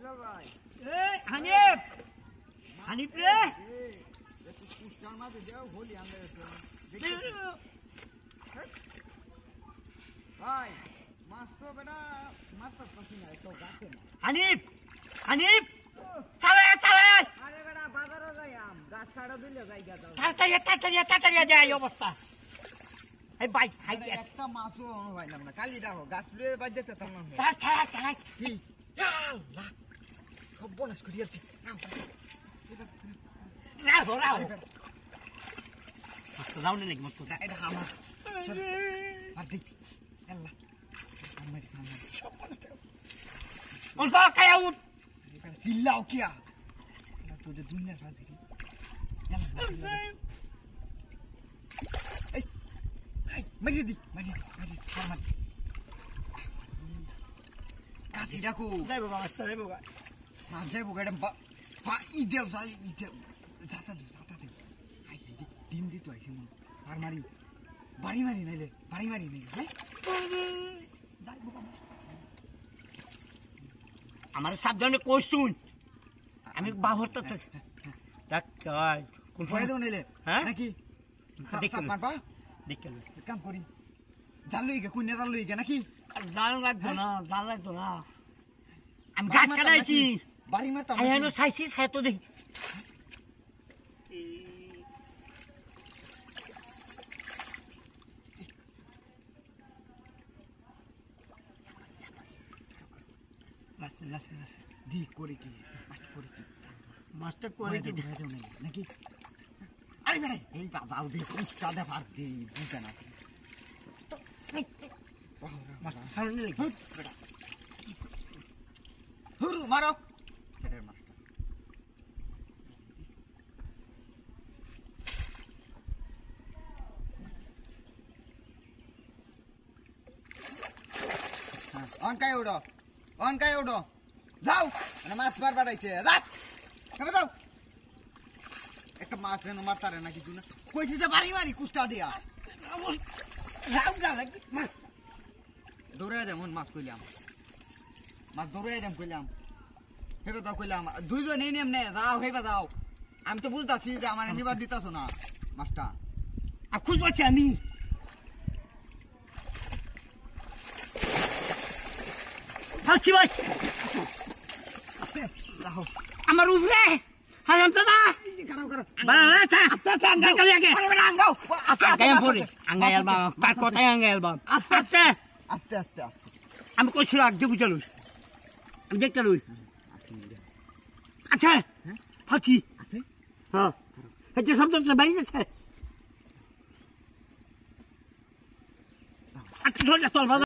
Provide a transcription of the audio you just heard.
বিল্লাল ভাই এই হানিফ হানিফ রে একটু কুষ্টার মাঝে যাও হোলি আমরা ভাই মাছ তো বেটা মাছ তো পাচ্ছি না তো গাছে না হানিফ হানিফ চালে চালে আরে বেটা বাজারে যাই আম গাছ কাটা দিলে যাই গা দাও তাড়াতাড়ি যায় এই অবস্থা এই ভাই হাই একটা মাছও পাইলাম না কালি দেখো গাছ লুয়ে বাজ যেতে তেমন চালা কি আল্লাহ সব বনাস করে যাচ্ছে না ধরা মস্ত দাউনে লাগি মস্ত এটা আমার আর দেখ আল্লাহ আমার ওন তো কায়া উঠ চিল্লাও কিয়া তো যে দুনিয়ার রাজি এই মারিয়ে দি কাশি ডাকো যাইবো মাস্টার যাইবো মাছ যাইবো গাড়ি বা ইদেও জালি ইদেও যাতা দে আই ডিম দিত আইছে মন আর বাড়ি মারি নাইলে হ্যাঁ যাইবো মাস্টার আমার সাবধানে কইছুন আমি বাহরটা দেখ কোন ফয় দাও নাইলে হ্যাঁ নাকি দেখো পারবা দেখো কাম করি জাল লইগে কোন জাল লইগে নাকি জাল লাগতো না আমি গাছ কাটাইছি বাড়ি মারতাম আই হলো সাইছি সাই তো দেখি দি করে কি মাস্টার করে কি নাকি আরে বেড়াই এই দাও দে কুষ্টা দে ভাত দে বুঝে না মাস্টার সামনে লেগে হুরু মারো ছেড়ের মাস্টার অন কাই উঠো যাও মানে মাছ মারবার আইছে রাত কেমন যাও একটা মাছ যেন মারতারে না কিছু না কইছি যে মারি কুষ্টা দিয়া দৌড়াই দেম মাছ কইলাম হেবে দাও কইলাম দুইজন এই নেম নে যাও হেবে দাও আমি তো বুঝতাছি যে আমার নিবাদ দিতাছো না মাছটা আর খুঁজ পাচ্ছি আমি ভাবছি ভাই আমার উপরে হারাম দাদা আস্তে আমি কইছিল আগে বুঝে লই আমি দেখতে লই আচ্ছা ভাবছি আছে হ্যাঁ এটা শব্দ বাড়ি যাচ্ছে আচ্ছা চল